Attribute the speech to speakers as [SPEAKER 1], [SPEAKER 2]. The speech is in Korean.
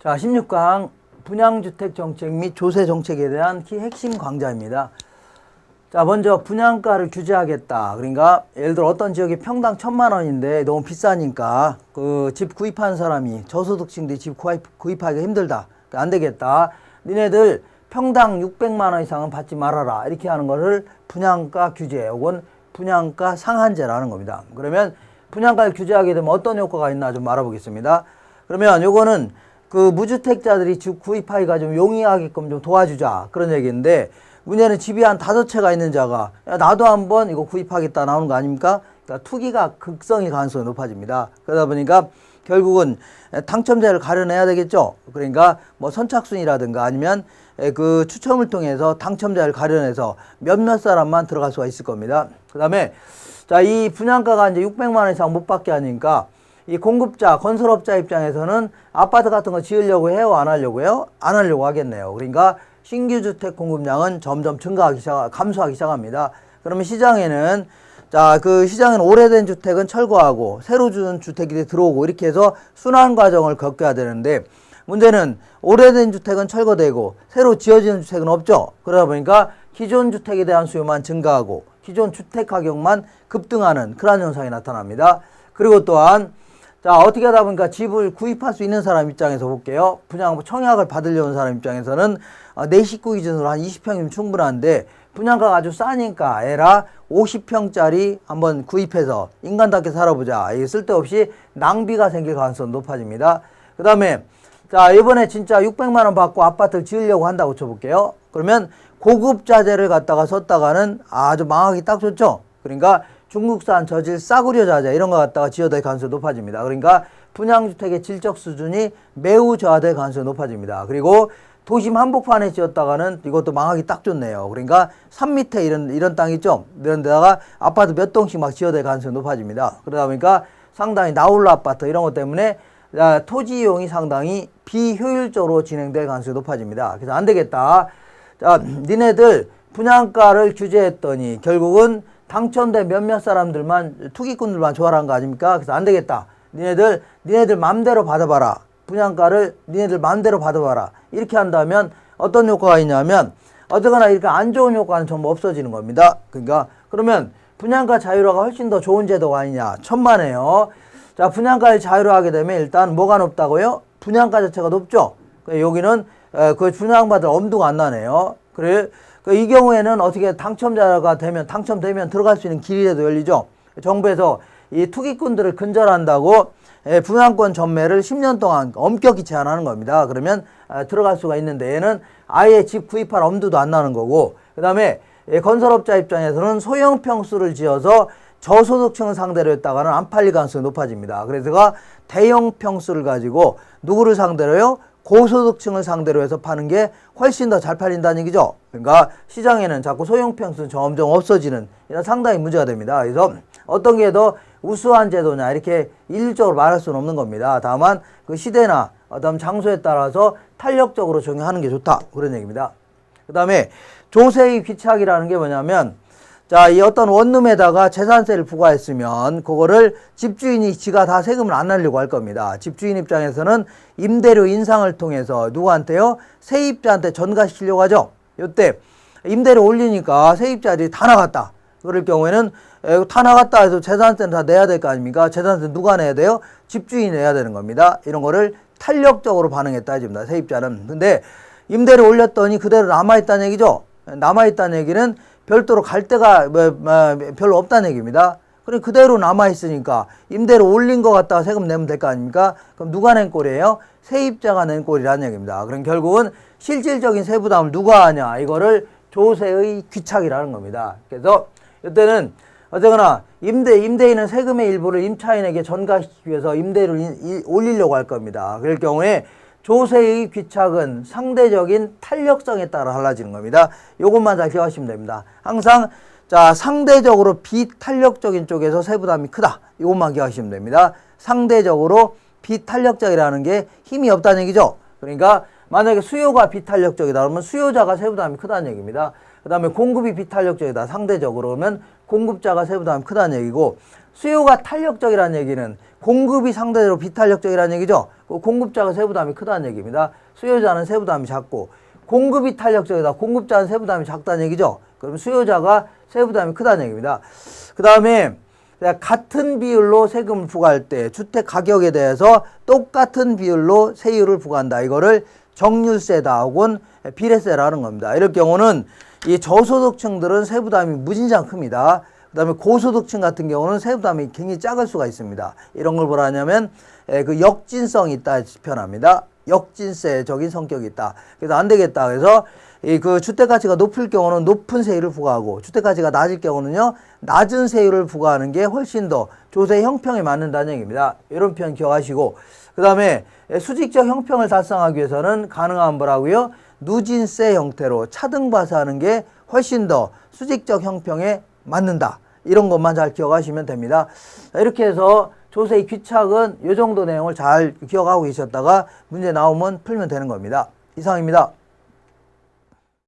[SPEAKER 1] 자, 16강 분양주택 정책 및 조세 정책에 대한 핵심 강좌입니다. 자, 먼저 분양가를 규제하겠다. 그러니까 예를 들어 어떤 지역이 평당 1,000만 원인데 너무 비싸니까 그 집 구입하는 사람이 저소득층들이 집 구입하기가 힘들다. 그러니까 안 되겠다. 니네들 평당 600만 원 이상은 받지 말아라. 이렇게 하는 거를 분양가 규제 혹은 분양가 상한제라는 겁니다. 그러면 분양가를 규제하게 되면 어떤 효과가 있나 좀 알아보겠습니다. 그러면 요거는 그 무주택자들이 집 구입하기가 좀 용이하게끔 좀 도와주자 그런 얘기인데, 문제는 집이 한 5채가 있는 자가 야, 나도 한번 이거 구입하겠다 나오는 거 아닙니까? 그러니까 투기가 극성일 가능성이 높아집니다. 그러다 보니까 결국은 당첨자를 가려내야 되겠죠. 그러니까 뭐 선착순이라든가 아니면 그 추첨을 통해서 당첨자를 가려내서 몇몇 사람만 들어갈 수가 있을 겁니다. 그 다음에 자, 이 분양가가 이제 600만 원 이상 못 받게 하니까 이 공급자, 건설업자 입장에서는 아파트 같은 거 지으려고 해요? 안 하려고요? 안 하려고 하겠네요. 그러니까 신규 주택 공급량은 점점 감소하기 시작합니다. 그러면 시장에는 자, 그 시장은 오래된 주택은 철거하고 새로 지은 주택이 들어오고 이렇게 해서 순환 과정을 겪어야 되는데, 문제는 오래된 주택은 철거되고 새로 지어지는 주택은 없죠. 그러다 보니까 기존 주택에 대한 수요만 증가하고 기존 주택 가격만 급등하는 그런 현상이 나타납니다. 그리고 또한 자, 어떻게 하다 보니까 집을 구입할 수 있는 사람 입장에서 볼게요. 분양 청약을 받으려는 사람 입장에서는 내 식구 기준으로 한 20평이면 충분한데 분양가가 아주 싸니까 에라 50평짜리 한번 구입해서 인간답게 살아보자. 이게 쓸데없이 낭비가 생길 가능성이 높아집니다. 그 다음에 자, 이번에 진짜 600만 원 받고 아파트를 지으려고 한다고 쳐볼게요. 그러면 고급 자재를 갖다가 썼다가는 아주 망하기 딱 좋죠. 그러니까 중국산 저질 싸구려 자재 이런 거 갖다가 지어야 될 가능성이 높아집니다. 그러니까 분양주택의 질적 수준이 매우 저하될 가능성이 높아집니다. 그리고 도심 한복판에 지었다가는 이것도 망하기 딱 좋네요. 그러니까 산 밑에 이런 땅 있죠. 이런 데다가 아파트 몇 동씩 막 지어야 될 가능성이 높아집니다. 그러다 보니까 상당히 나홀로 아파트 이런 것 때문에 토지 이용이 상당히 비효율적으로 진행될 가능성이 높아집니다. 그래서 안 되겠다. 자, 니네들 분양가를 규제했더니 결국은 당첨된 몇몇 사람들만, 투기꾼들만 좋아하는 거 아닙니까? 그래서 안 되겠다. 니네들 맘대로 받아봐라. 분양가를 니네들 맘대로 받아봐라. 이렇게 한다면 어떤 효과가 있냐면 어쨌거나 이렇게 안 좋은 효과는 전부 없어지는 겁니다. 그러니까 그러면 분양가 자유화가 훨씬 더 좋은 제도가 아니냐. 천만에요. 자, 분양가를 자유화하게 되면 일단 뭐가 높다고요? 분양가 자체가 높죠. 여기는 그 분양받을 엄두가 안 나네요. 그래. 이 경우에는 어떻게 당첨자가 당첨되면 들어갈 수 있는 길이라도 열리죠. 정부에서 이 투기꾼들을 근절한다고 분양권 전매를 10년 동안 엄격히 제한하는 겁니다. 그러면 들어갈 수가 있는데 얘는 아예 집 구입할 엄두도 안 나는 거고, 그 다음에 건설업자 입장에서는 소형 평수를 지어서 저소득층을 상대로 했다가는 안 팔릴 가능성이 높아집니다. 그래서 대형 평수를 가지고 누구를 상대로요? 고소득층을 상대로 해서 파는 게 훨씬 더 잘 팔린다는 얘기죠. 그러니까 시장에는 자꾸 소형 평수는 점점 없어지는 이런 상당히 문제가 됩니다. 그래서 어떤 게 더 우수한 제도냐 이렇게 일률적으로 말할 수는 없는 겁니다. 다만 그 시대나 어떤 장소에 따라서 탄력적으로 적용하는 게 좋다 그런 얘기입니다. 그 다음에 조세의 귀착이라는 게 뭐냐면, 자, 이 어떤 원룸에다가 재산세를 부과했으면 그거를 집주인이 지가 다 세금을 안 내려고 할 겁니다. 집주인 입장에서는 임대료 인상을 통해서 누구한테요? 세입자한테 전가시키려고 하죠. 이때 임대료 올리니까 세입자들이 다 나갔다. 그럴 경우에는 다 나갔다 해서 재산세는 다 내야 될 거 아닙니까? 재산세 누가 내야 돼요? 집주인이 내야 되는 겁니다. 이런 거를 탄력적으로 반응했다 해줍니다. 세입자는. 근데 임대료 올렸더니 그대로 남아있다는 얘기죠. 남아있다는 얘기는 별도로 갈 데가 별로 없다는 얘기입니다. 그럼 그대로 남아있으니까 임대료 올린 거 갖다가 세금 내면 될 거 아닙니까? 그럼 누가 낸 꼴이에요? 세입자가 낸 꼴이라는 얘기입니다. 그럼 결국은 실질적인 세부담을 누가 하냐? 이거를 조세의 귀착이라는 겁니다. 그래서 이때는 어쨌거나 임대인은 세금의 일부를 임차인에게 전가시키기 위해서 임대료를 올리려고 할 겁니다. 그럴 경우에 조세의 귀착은 상대적인 탄력성에 따라 달라지는 겁니다. 요것만 잘 기억하시면 됩니다. 항상 자, 상대적으로 비탄력적인 쪽에서 세부담이 크다. 이것만 기억하시면 됩니다. 상대적으로 비탄력적이라는 게 힘이 없다는 얘기죠. 그러니까 만약에 수요가 비탄력적이다 그러면 수요자가 세부담이 크다는 얘기입니다. 그 다음에 공급이 비탄력적이다 상대적으로 그러면 공급자가 세부담이 크다는 얘기고, 수요가 탄력적이라는 얘기는 공급이 상대적으로 비탄력적이라는 얘기죠. 공급자가 세부담이 크다는 얘기입니다. 수요자는 세부담이 작고 공급이 탄력적이다. 공급자는 세부담이 작다는 얘기죠. 그럼 수요자가 세부담이 크다는 얘기입니다. 그 다음에 같은 비율로 세금을 부과할 때 주택 가격에 대해서 똑같은 비율로 세율을 부과한다. 이거를 정률세다 혹은 비례세라는 겁니다. 이럴 경우는 이 저소득층들은 세부담이 무진장 큽니다. 그 다음에 고소득층 같은 경우는 세부담이 굉장히 작을 수가 있습니다. 이런 걸 뭐라냐면 그 역진성이 있다 표현합니다. 역진세적인 성격이 있다. 그래서 안 되겠다. 그래서 그 주택가치가 높을 경우는 높은 세율을 부과하고 주택가치가 낮을 경우는요 낮은 세율을 부과하는 게 훨씬 더 조세 형평에 맞는다는 얘기입니다. 이런 표현 기억하시고 그 다음에 수직적 형평을 달성하기 위해서는 가능한 뭐라고요? 누진세 형태로 차등봐서 하는 게 훨씬 더 수직적 형평에 맞는다. 이런 것만 잘 기억하시면 됩니다. 이렇게 해서 조세의 귀착은 이 정도 내용을 잘 기억하고 계셨다가 문제 나오면 풀면 되는 겁니다. 이상입니다.